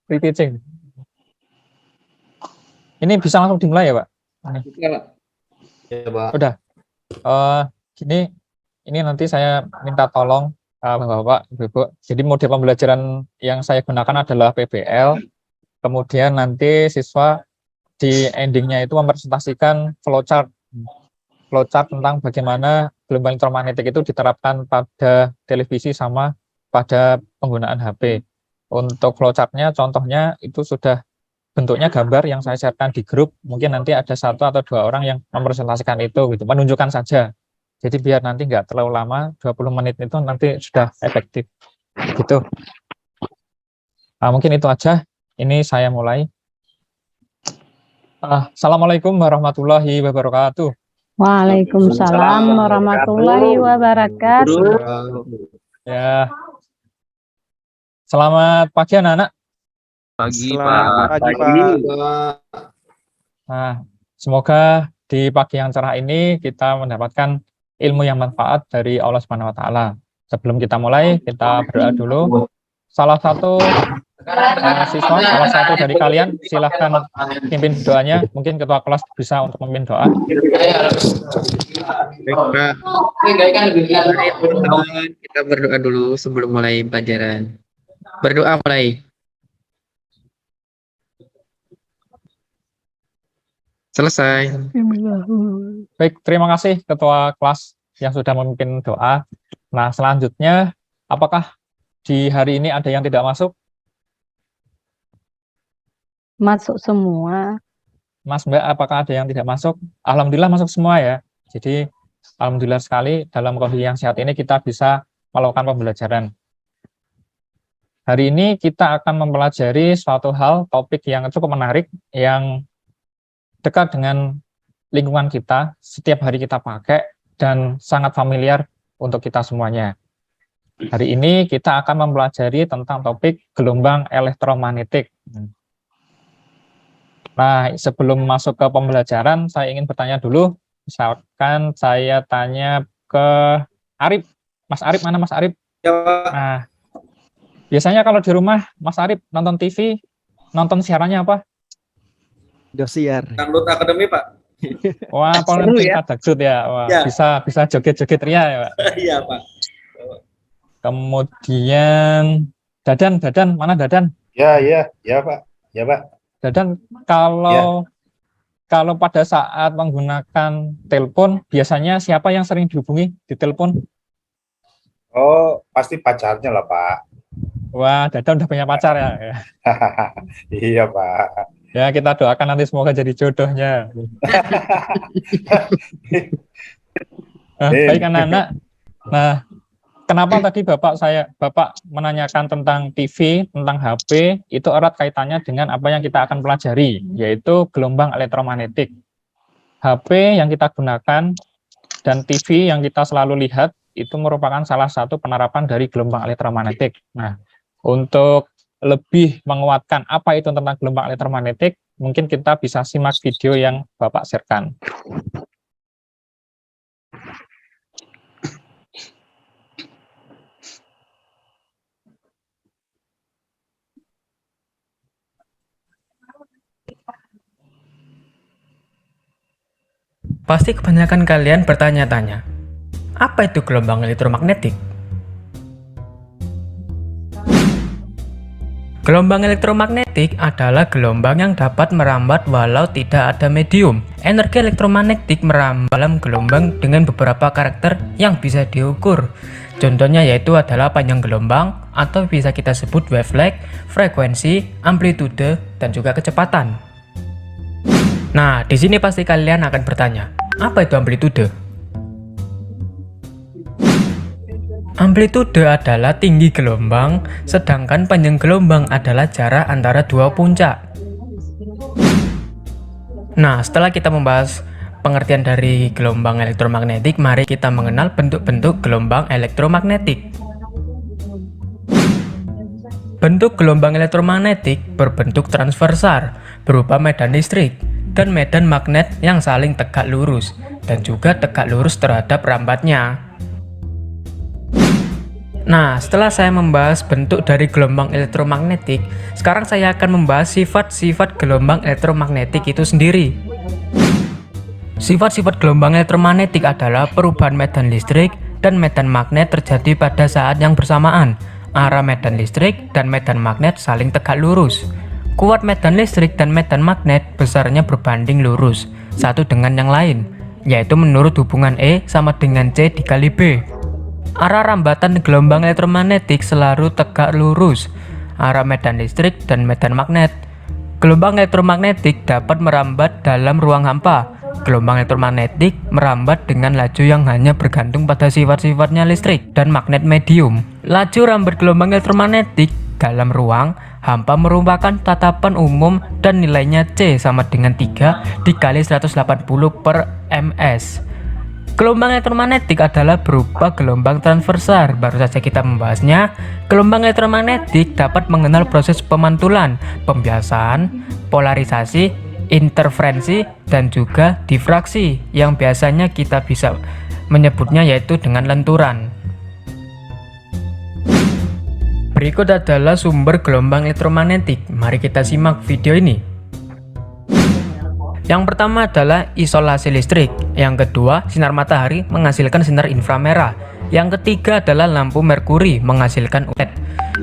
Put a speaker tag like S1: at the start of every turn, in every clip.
S1: free teaching. Ini bisa langsung dimulai ya, Pak?
S2: Ya, Pak.
S1: Udah. Gini, ini nanti saya minta tolong Bapak, Ibu. Jadi model pembelajaran yang saya gunakan adalah PBL. Kemudian nanti siswa di endingnya itu mempresentasikan flowchart tentang bagaimana gelombang elektromagnetik itu diterapkan pada televisi sama pada penggunaan HP. Untuk flowchartnya, contohnya itu sudah bentuknya gambar yang saya share di grup. Mungkin nanti ada 1 atau 2 orang yang mempresentasikan itu, gitu, menunjukkan saja. Jadi biar nanti nggak terlalu lama, 20 menit itu nanti sudah efektif. Gitu. Mungkin itu aja. Ini saya mulai. Assalamualaikum warahmatullahi wabarakatuh.
S3: Waalaikumsalam warahmatullahi wabarakatuh.
S1: Ya. Selamat pagi anak-anak.
S2: Pagi,
S4: Pagi,
S2: Pak.
S1: Nah, semoga di pagi yang cerah ini kita mendapatkan ilmu yang manfaat dari Allah Subhanahu wa taala. Sebelum kita mulai, kita berdoa dulu. Salah satu siswa, salah satu dari kalian silahkan pimpin doanya. Mungkin ketua kelas bisa untuk memimpin doa.
S5: Kita berdoa dulu sebelum mulai pelajaran. Berdoa mulai. Selesai.
S1: Baik, terima kasih ketua kelas yang sudah memimpin doa. Nah, selanjutnya, apakah di hari ini ada yang tidak masuk?
S3: Masuk semua.
S1: Mas Mbak, apakah ada yang tidak masuk? Alhamdulillah masuk semua ya. Jadi, alhamdulillah sekali dalam kondisi yang sehat ini kita bisa melakukan pembelajaran. Hari ini kita akan mempelajari suatu hal, topik yang cukup menarik, yang dekat dengan lingkungan kita, setiap hari kita pakai, dan sangat familiar untuk kita semuanya. Hari ini kita akan mempelajari tentang topik gelombang elektromagnetik. Nah, sebelum masuk ke pembelajaran, saya ingin bertanya dulu. Misalkan saya tanya ke Arif. Mas Arif, mana Mas Arif?
S2: Ya,
S1: Nah, biasanya kalau di rumah, Mas Arif nonton TV, nonton siarannya apa?
S4: Dosiar.
S2: download akademi, Pak.
S1: Wah,
S3: Seru ya.
S1: dagdut ya. Wah,
S2: Ya.
S1: bisa joget-joget ria ya, Pak.
S2: Iya, Pak.
S1: Kemudian Dadan, mana Dadan?
S6: Ya, Pak. Ya, Pak.
S1: Dadan, kalau pada saat menggunakan telepon, biasanya siapa yang sering dihubungi di telepon?
S6: Oh, pasti pacarnya lah, Pak.
S1: Wah, Dadan udah punya pacar ya.
S6: Iya, Pak.
S1: Ya, kita doakan nanti semoga jadi jodohnya. Baik anak-anak. Nah, kenapa tadi Bapak menanyakan tentang TV, tentang HP, itu erat kaitannya dengan apa yang kita akan pelajari, yaitu gelombang elektromagnetik. HP yang kita gunakan dan TV yang kita selalu lihat, itu merupakan salah satu penerapan dari gelombang elektromagnetik. Nah, untuk lebih menguatkan apa itu tentang gelombang elektromagnetik, mungkin kita bisa simak video yang Bapak share-kan.
S7: Pasti kebanyakan kalian bertanya-tanya, apa itu gelombang elektromagnetik? Gelombang elektromagnetik adalah gelombang yang dapat merambat walau tidak ada medium. Energi elektromagnetik merambat dalam gelombang dengan beberapa karakter yang bisa diukur. Contohnya yaitu adalah panjang gelombang, atau bisa kita sebut wavelength, frekuensi, amplitude, dan juga kecepatan. Nah, di sini pasti kalian akan bertanya, apa itu amplitude? Amplitude adalah tinggi gelombang, sedangkan panjang gelombang adalah jarak antara dua puncak. Nah, setelah kita membahas pengertian dari gelombang elektromagnetik, mari kita mengenal bentuk-bentuk gelombang elektromagnetik. Bentuk gelombang elektromagnetik berbentuk transversal, berupa medan listrik dan medan magnet yang saling tegak lurus, dan juga tegak lurus terhadap rambatnya. Nah, setelah saya membahas bentuk dari gelombang elektromagnetik, sekarang saya akan membahas sifat-sifat gelombang elektromagnetik itu sendiri. Sifat-sifat gelombang elektromagnetik adalah perubahan medan listrik dan medan magnet terjadi pada saat yang bersamaan. Arah medan listrik dan medan magnet saling tegak lurus. Kuat medan listrik dan medan magnet besarnya berbanding lurus satu dengan yang lain, yaitu menurut hubungan E sama dengan C dikali B. Arah rambatan gelombang elektromagnetik selalu tegak lurus. Arah medan listrik dan medan magnet. Gelombang elektromagnetik dapat merambat dalam ruang hampa. Gelombang elektromagnetik merambat dengan laju yang hanya bergantung pada sifat-sifatnya listrik dan magnet medium. Laju rambat gelombang elektromagnetik dalam ruang hampa merupakan tatapan umum dan nilainya C sama dengan 3 dikali 180 per ms. Gelombang elektromagnetik adalah berupa gelombang transversal. Baru saja kita membahasnya. Gelombang elektromagnetik dapat mengenal proses pemantulan, pembiasaan, polarisasi, interferensi, dan juga difraksi yang biasanya kita bisa menyebutnya yaitu dengan lenturan. Berikut adalah sumber gelombang elektromagnetik. Mari kita simak video ini. Yang pertama adalah isolasi listrik. Yang kedua, sinar matahari menghasilkan sinar inframerah. Yang ketiga adalah lampu merkuri menghasilkan UV.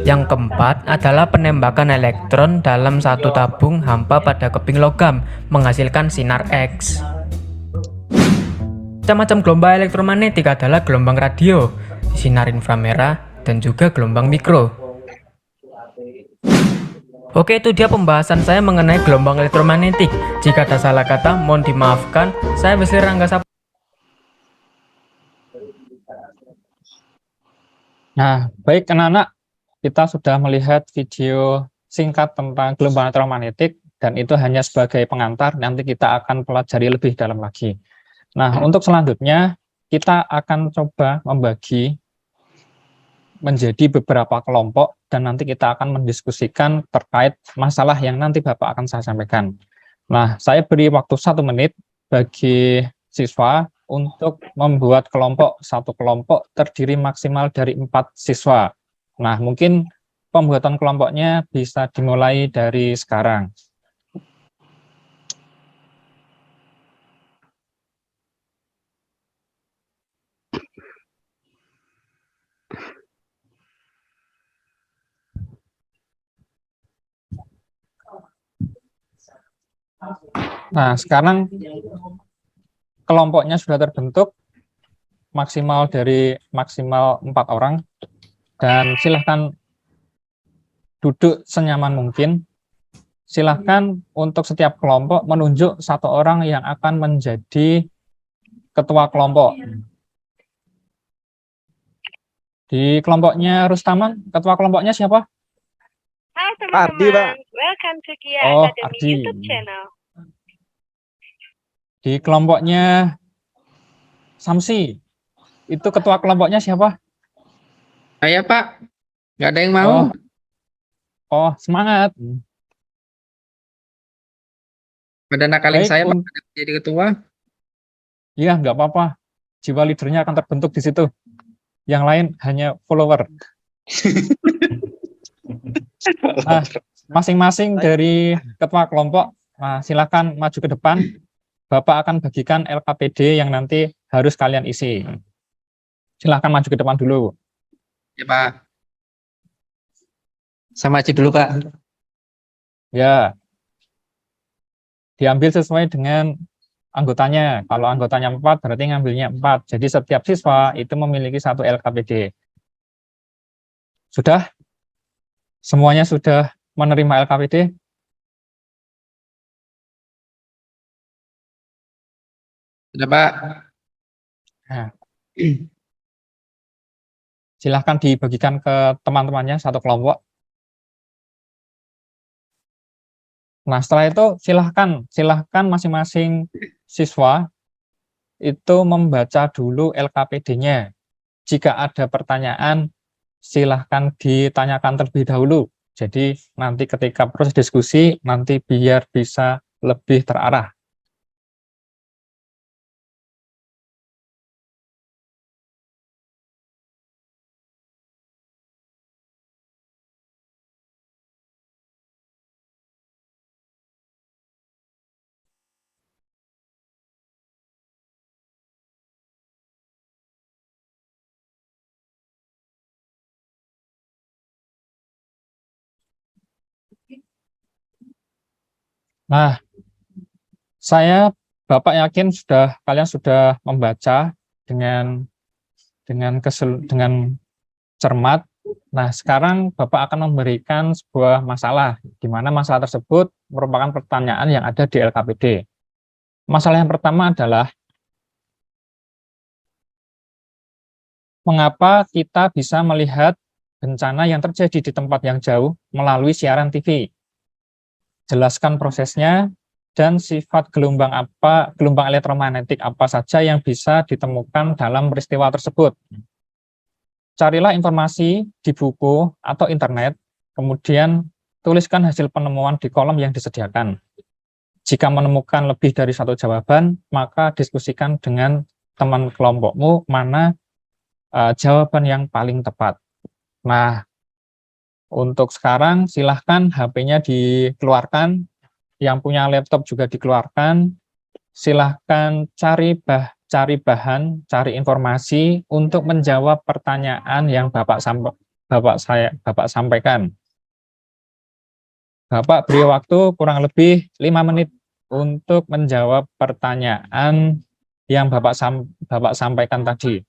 S7: Yang keempat adalah penembakan elektron dalam satu tabung hampa pada keping logam menghasilkan sinar X. Macam-macam gelombang elektromagnetik adalah gelombang radio, sinar inframerah, dan juga gelombang mikro. Oke, itu dia pembahasan saya mengenai gelombang elektromagnetik. Jika ada salah kata, mohon dimaafkan. Saya Wesley Rangga Saputro.
S1: Nah, baik anak-anak, kita sudah melihat video singkat tentang gelombang elektromagnetik dan itu hanya sebagai pengantar, nanti kita akan pelajari lebih dalam lagi. Nah, untuk selanjutnya kita akan coba membagi menjadi beberapa kelompok dan nanti kita akan mendiskusikan terkait masalah yang nanti Bapak akan saya sampaikan. Nah, saya beri waktu 1 menit bagi siswa untuk membuat kelompok. Satu kelompok terdiri maksimal dari 4 siswa. Nah, mungkin pembuatan kelompoknya bisa dimulai dari sekarang. Nah, sekarang kelompoknya sudah terbentuk maksimal 4 orang dan silahkan duduk senyaman mungkin. Silahkan untuk setiap kelompok menunjuk 1 orang yang akan menjadi ketua kelompok. Di kelompoknya Rustaman, ketua kelompoknya siapa?
S8: Hai
S4: Ardi, Pak.
S8: teman-teman, welcome to Kia
S1: Oh,
S8: Academy
S1: Ardi.
S8: YouTube channel.
S1: Di kelompoknya Samsi, itu ketua kelompoknya siapa?
S5: Saya Pak, nggak ada yang mau.
S1: Oh, semangat.
S5: Pada nakalin
S1: Baik,
S5: saya Pak, jadi ketua.
S1: Iya, nggak apa-apa. Jiwa leadernya akan terbentuk di situ. Yang lain hanya follower. Nah, masing-masing dari ketua kelompok, nah, silakan maju ke depan. Bapak akan bagikan LKPD yang nanti harus kalian isi. Silakan maju ke depan dulu.
S5: Ya Pak. Saya maju dulu Pak.
S1: Ya. Diambil sesuai dengan anggotanya. Kalau anggotanya 4, berarti ngambilnya 4. Jadi setiap siswa itu memiliki 1 LKPD. Sudah? Semuanya sudah menerima LKPD?
S5: Sudah Pak.
S1: Nah. Silahkan dibagikan ke teman-temannya 1 kelompok. Nah, setelah itu silahkan masing-masing siswa itu membaca dulu LKPD-nya. Jika ada pertanyaan, silahkan ditanyakan terlebih dahulu. Jadi nanti ketika proses diskusi, nanti biar bisa lebih terarah. Nah, Bapak yakin kalian sudah membaca dengan dengan cermat. Nah, sekarang Bapak akan memberikan sebuah masalah, di mana masalah tersebut merupakan pertanyaan yang ada di LKPD. Masalah yang pertama adalah, mengapa kita bisa melihat bencana yang terjadi di tempat yang jauh melalui siaran TV? Jelaskan prosesnya dan sifat gelombang elektromagnetik apa saja yang bisa ditemukan dalam peristiwa tersebut. Carilah informasi di buku atau internet, kemudian tuliskan hasil penemuan di kolom yang disediakan. Jika menemukan lebih dari satu jawaban, maka diskusikan dengan teman kelompokmu mana jawaban yang paling tepat. Nah, untuk sekarang silahkan HP-nya dikeluarkan, yang punya laptop juga dikeluarkan, silahkan cari bahan, cari informasi untuk menjawab pertanyaan yang Bapak sampaikan. Bapak beri waktu kurang lebih 5 menit untuk menjawab pertanyaan yang Bapak sampaikan tadi.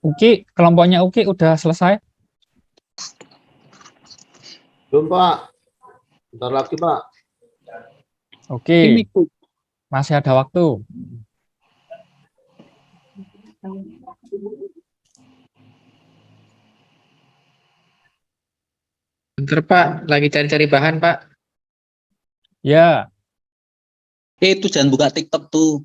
S1: Uki, kelompoknya Uki udah selesai?
S2: Belum, Pak. Bentar lagi, Pak.
S1: Oke, masih ada waktu.
S5: Bentar Pak, lagi cari-cari bahan Pak.
S1: Ya,
S9: Itu jangan buka TikTok tuh.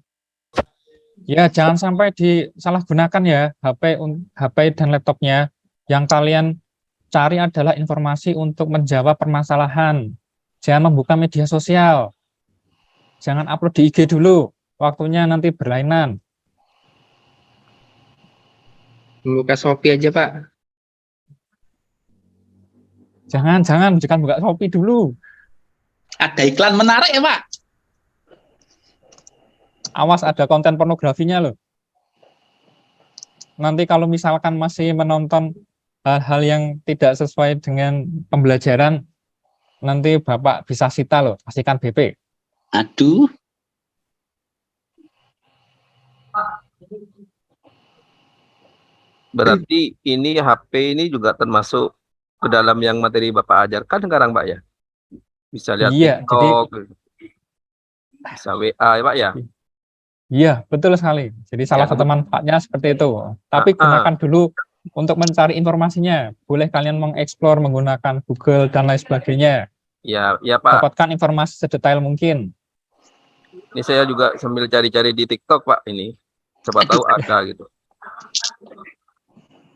S1: ya jangan sampai disalahgunakan ya HP dan laptopnya. Yang kalian cari adalah informasi untuk menjawab permasalahan. Jangan membuka media sosial. Jangan upload di IG dulu. Waktunya nanti berlainan.
S5: Buka Shopee aja Pak.
S1: Jangan buka Shopee dulu.
S9: Ada iklan menarik ya Pak?
S1: Awas, ada konten pornografinya loh. Nanti kalau misalkan masih menonton hal-hal yang tidak sesuai dengan pembelajaran, nanti Bapak bisa sita loh, pastikan BP.
S9: Aduh.
S10: Berarti ini HP ini juga termasuk ke dalam yang materi Bapak ajarkan sekarang Pak ya? Bisa lihat
S1: Iya,
S10: TikTok, bisa WA ya Pak ya?
S1: Iya, betul sekali. Jadi salah satu manfaatnya seperti itu. Tapi gunakan dulu untuk mencari informasinya. Boleh kalian mengeksplor menggunakan Google dan lain sebagainya.
S10: Ya Pak.
S1: Dapatkan informasi sedetail mungkin.
S10: Ini saya juga sambil cari-cari di TikTok Pak ini. Siapa tahu ada gitu.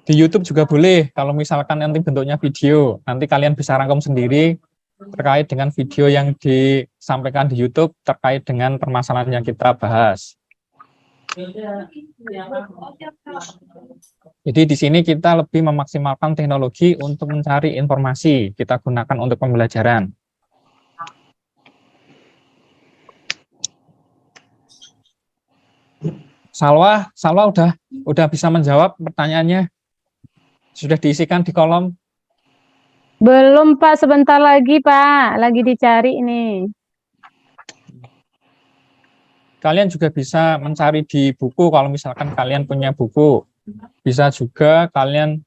S1: Di YouTube juga boleh. Kalau misalkan nanti bentuknya video, nanti kalian bisa rangkum sendiri terkait dengan video yang disampaikan di YouTube terkait dengan permasalahan yang kita bahas. Jadi di sini kita lebih memaksimalkan teknologi untuk mencari informasi, kita gunakan untuk pembelajaran. Salwa udah bisa menjawab pertanyaannya? Sudah diisikan di kolom?
S3: Belum Pak, sebentar lagi Pak, lagi dicari ini.
S1: Kalian juga bisa mencari di buku kalau misalkan kalian punya buku. Bisa juga kalian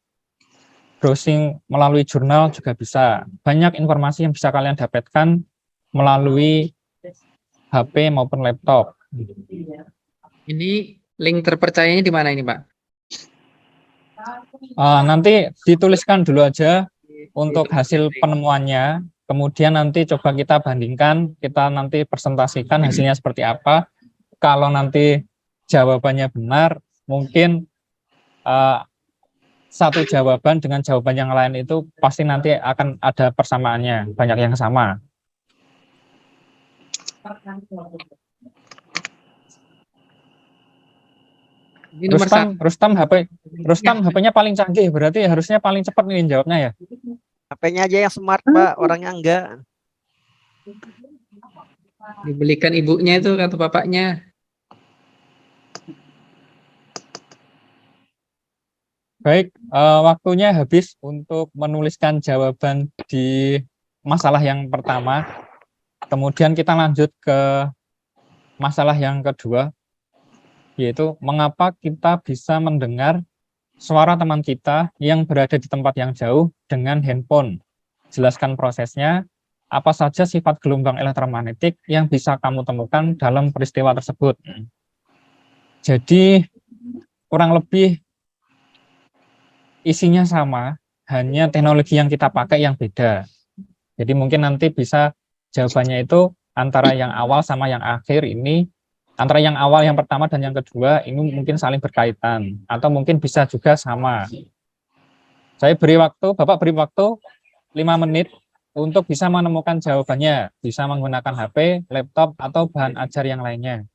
S1: browsing melalui jurnal juga bisa. Banyak informasi yang bisa kalian dapatkan melalui HP maupun laptop.
S5: Ini link terpercayanya di mana ini Pak?
S1: Nanti dituliskan dulu aja untuk hasil penemuannya. Kemudian nanti coba kita bandingkan, kita nanti presentasikan hasilnya seperti apa. Kalau nanti jawabannya benar, mungkin satu jawaban dengan jawaban yang lain itu pasti nanti akan ada persamaannya, banyak yang sama. Rustam HP-nya paling canggih, berarti harusnya paling cepat nih jawabnya ya.
S4: HP-nya aja yang smart, Pak. Orangnya enggak.
S5: Dibelikan ibunya itu atau bapaknya.
S1: Baik, waktunya habis untuk menuliskan jawaban di masalah yang pertama. Kemudian kita lanjut ke masalah yang kedua, yaitu mengapa kita bisa mendengar suara teman kita yang berada di tempat yang jauh dengan handphone. Jelaskan prosesnya, apa saja sifat gelombang elektromagnetik yang bisa kamu temukan dalam peristiwa tersebut. Jadi, kurang lebih isinya sama, hanya teknologi yang kita pakai yang beda. Jadi mungkin nanti bisa jawabannya itu antara yang awal sama yang akhir ini, antara yang awal yang pertama dan yang kedua ini mungkin saling berkaitan, atau mungkin bisa juga sama. Saya beri waktu, Bapak beri waktu 5 menit untuk bisa menemukan jawabannya, bisa menggunakan HP, laptop, atau bahan ajar yang lainnya.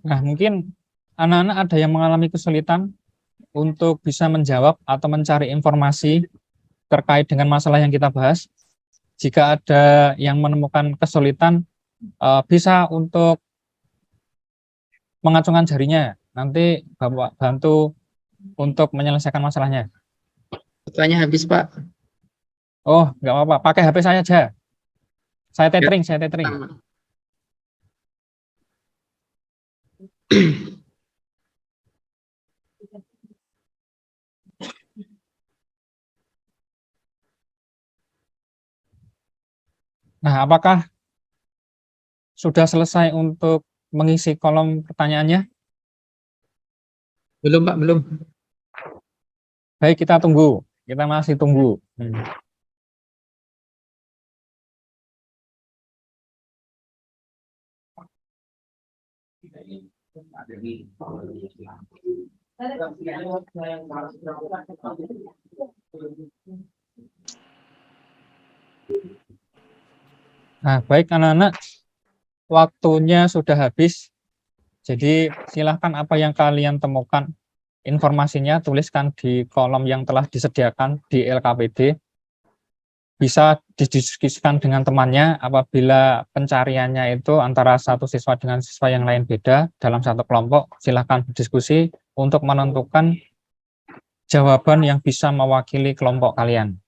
S1: Nah, mungkin anak-anak ada yang mengalami kesulitan untuk bisa menjawab atau mencari informasi terkait dengan masalah yang kita bahas. Jika ada yang menemukan kesulitan, bisa untuk mengacungkan jarinya. Nanti Bapak bantu untuk menyelesaikan masalahnya.
S5: Pulsanya habis, Pak.
S1: Oh, nggak apa-apa. Pakai HP saya aja. Saya tethering, saya tethering.
S5: Sama.
S1: Nah, apakah sudah selesai untuk mengisi kolom pertanyaannya?
S5: Belum, Pak, belum.
S1: Baik, kita tunggu. Kita masih tunggu. Nah, baik anak-anak, waktunya sudah habis. Jadi silahkan apa yang kalian temukan informasinya tuliskan di kolom yang telah disediakan di LKPD. Bisa didiskusikan dengan temannya apabila pencariannya itu antara satu siswa dengan siswa yang lain beda dalam satu kelompok. Silahkan berdiskusi untuk menentukan jawaban yang bisa mewakili kelompok kalian.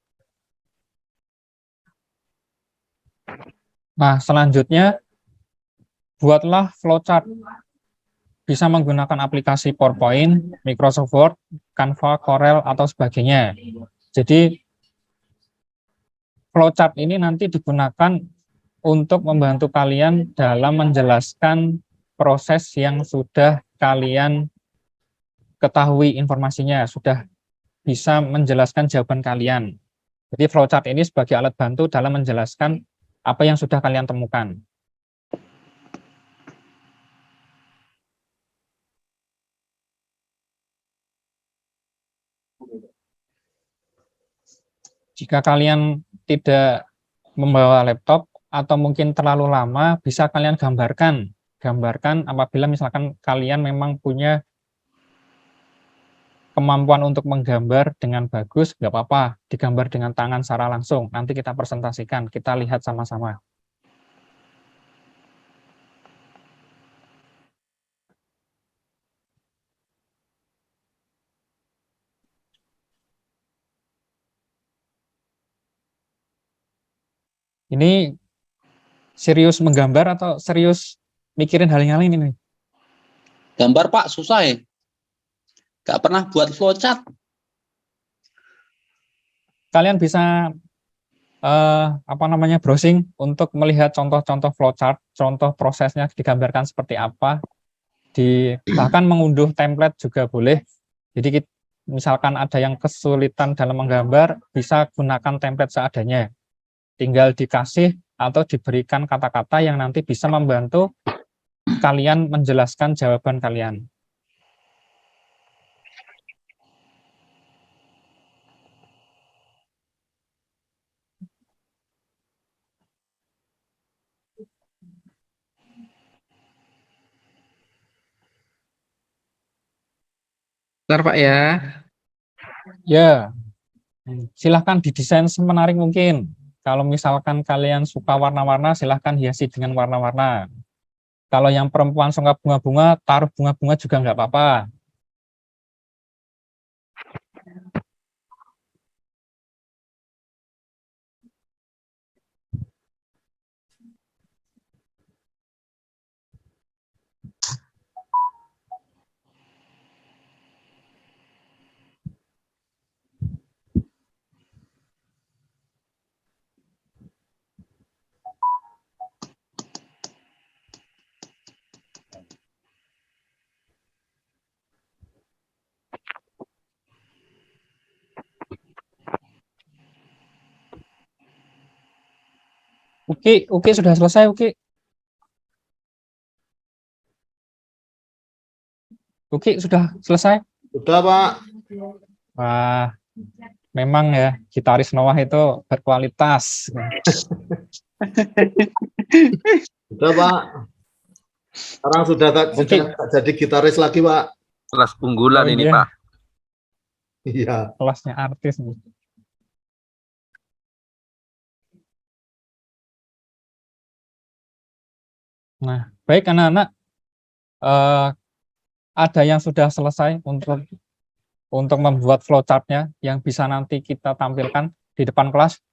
S1: Nah, selanjutnya buatlah flowchart. Bisa menggunakan aplikasi PowerPoint, Microsoft Word, Canva, Corel, atau sebagainya. Jadi, flowchart ini nanti digunakan untuk membantu kalian dalam menjelaskan proses yang sudah kalian ketahui informasinya, sudah bisa menjelaskan jawaban kalian. Jadi, flowchart ini sebagai alat bantu dalam menjelaskan apa yang sudah kalian temukan. Jika kalian tidak membawa laptop atau mungkin terlalu lama, bisa kalian gambarkan. Gambarkan apabila misalkan kalian memang punya kemampuan untuk menggambar dengan bagus, nggak apa-apa, digambar dengan tangan secara langsung. Nanti kita presentasikan, kita lihat sama-sama. Ini serius menggambar atau serius mikirin hal yang lain ini?
S9: Gambar, Pak, susah ya. Gak pernah buat flowchart.
S1: Kalian bisa browsing untuk melihat contoh-contoh flowchart, contoh prosesnya digambarkan seperti apa. Bahkan mengunduh template juga boleh. Jadi misalkan ada yang kesulitan dalam menggambar, bisa gunakan template seadanya. Tinggal dikasih atau diberikan kata-kata yang nanti bisa membantu kalian menjelaskan jawaban kalian.
S5: Bentar Pak ya.
S1: Ya, silahkan didesain semenarik mungkin. Kalau misalkan kalian suka warna-warna, silahkan hiasi dengan warna-warna. Kalau yang perempuan suka bunga-bunga, taruh bunga-bunga juga nggak apa-apa. Oke, sudah selesai, Oke. Oke, sudah selesai.
S2: Udah, Pak.
S1: Wah, memang ya, gitaris Noah itu berkualitas.
S2: Udah, Pak. Sekarang sudah tak jadi gitaris lagi, Pak.
S10: Kelas unggulan
S1: Oh,
S10: ini,
S1: iya.
S10: Pak.
S2: Iya.
S1: Kelasnya artis nih. Nah, baik anak-anak, ada yang sudah selesai untuk membuat flowchart-nya yang bisa nanti kita tampilkan di depan kelas.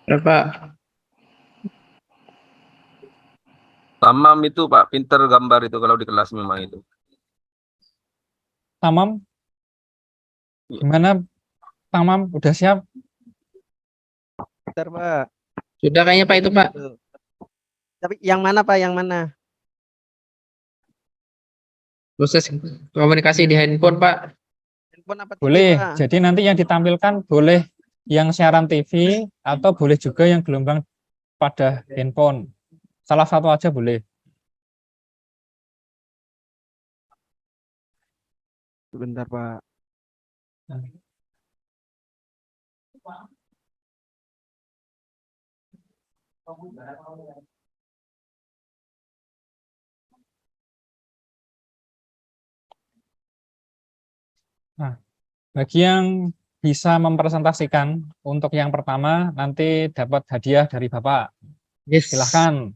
S5: Pak.
S10: Tamam itu, Pak. Pinter gambar itu kalau di kelas memang itu.
S1: Tamam, gimana? Tamam, udah siap?
S4: Bentar, Pak.
S5: Sudah kayaknya Pak itu Pak.
S4: Tapi yang mana, Pak? Yang mana?
S5: Proses komunikasi di handphone Pak.
S4: Handphone apa TV,
S1: Boleh.
S4: Pak?
S1: Jadi nanti yang ditampilkan boleh yang siaran TV atau boleh juga yang gelombang pada handphone. Salah satu aja boleh.
S4: Bentar, Pak.
S1: Nah, bagi yang bisa mempresentasikan untuk yang pertama nanti dapat hadiah dari Bapak.
S5: Yes.
S1: Silahkan.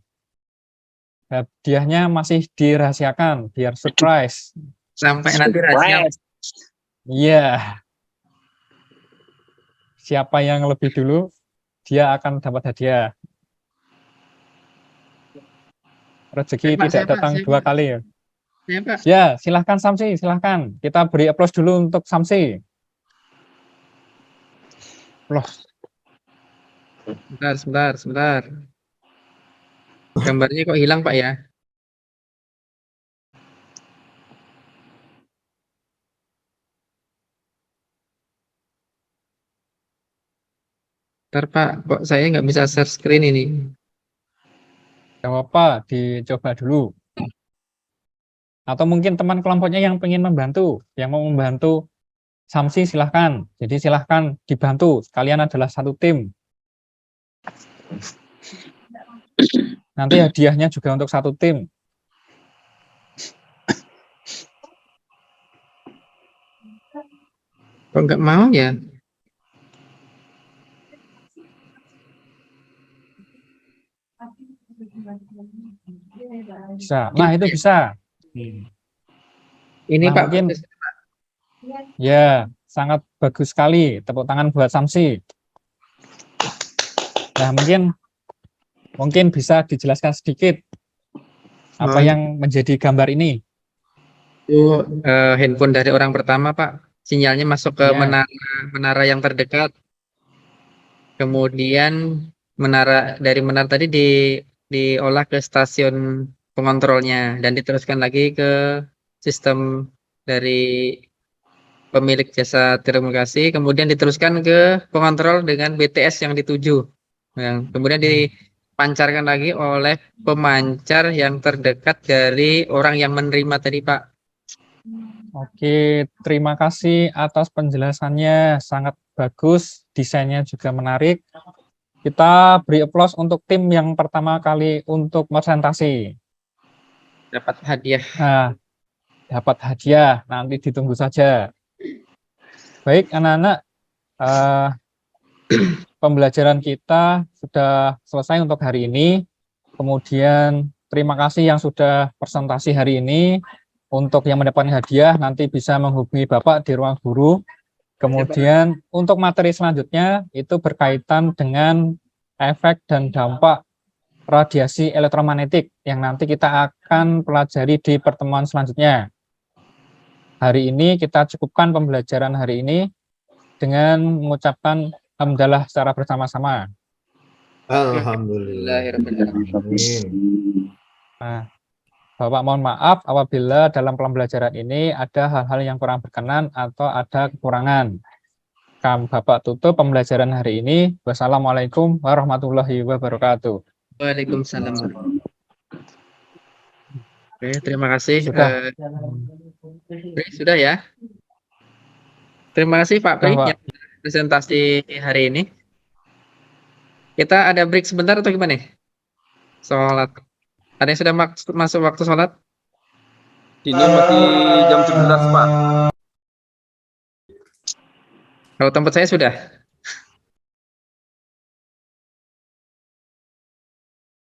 S1: Hadiahnya masih dirahasiakan biar surprise.
S5: Sampai nanti rahasia.
S1: Iya. Siapa yang lebih dulu, dia akan dapat hadiah. Rezeki
S5: Pak,
S1: tidak
S5: Pak,
S1: datang
S5: saya,
S1: dua
S5: Pak.
S1: kali.
S5: Ya Pak.
S1: Ya, silahkan Samsi, silahkan. Kita beri aplaus dulu untuk Samsi. Aplaus.
S5: Sebentar. Gambarnya kok hilang Pak ya? Ntar Pak, kok saya nggak bisa share screen ini?
S1: Gak apa-apa, dicoba dulu. Atau mungkin teman kelompoknya yang ingin membantu, yang mau membantu Samsi silahkan. Jadi silahkan dibantu, kalian adalah satu tim. Nanti hadiahnya juga untuk satu tim.
S5: Kok nggak mau ya?
S1: Bisa. Nah, itu bisa.
S5: Ini
S1: Nah,
S5: Pak.
S1: mungkin ya, sangat bagus sekali. Tepuk tangan buat Samsi. Nah, mungkin bisa dijelaskan sedikit apa yang menjadi gambar ini.
S5: Itu handphone dari orang pertama Pak. Sinyalnya masuk ke
S1: Ya.
S5: menara yang terdekat. Kemudian dari menara tadi diolah ke stasiun pengontrolnya dan diteruskan lagi ke sistem dari pemilik jasa telekomunikasi, kemudian diteruskan ke pengontrol dengan BTS yang dituju. Nah, kemudian dipancarkan lagi oleh pemancar yang terdekat dari orang yang menerima tadi Pak.
S1: Oke, terima kasih atas penjelasannya. Sangat bagus, desainnya juga menarik. Kita beri aplaus untuk tim yang pertama kali untuk presentasi.
S5: Dapat hadiah.
S1: Nah, dapat hadiah, nanti ditunggu saja. Baik anak-anak, pembelajaran kita sudah selesai untuk hari ini. Kemudian terima kasih yang sudah presentasi hari ini. Untuk yang mendapatkan hadiah nanti bisa menghubungi Bapak di ruang guru. Kemudian untuk materi selanjutnya itu berkaitan dengan efek dan dampak radiasi elektromagnetik yang nanti kita akan pelajari di pertemuan selanjutnya. Hari ini kita cukupkan pembelajaran hari ini dengan mengucapkan alhamdulillah secara bersama-sama.
S2: Alhamdulillah.
S1: Nah, Bapak mohon maaf apabila dalam pembelajaran ini ada hal-hal yang kurang berkenan atau ada kekurangan. Bapak tutup pembelajaran hari ini. Wassalamualaikum warahmatullahi wabarakatuh.
S5: Waalaikumsalam. Oke, terima kasih.
S1: Sudah.
S5: Pri, sudah ya. Terima kasih Pak Pri
S1: Sudah, Pak.
S5: yang presentasi hari ini. Kita ada break sebentar atau gimana? Sholat. Ada yang sudah masuk waktu sholat?
S10: Ini masih jam 11, Pak.
S5: Kalau tempat saya sudah.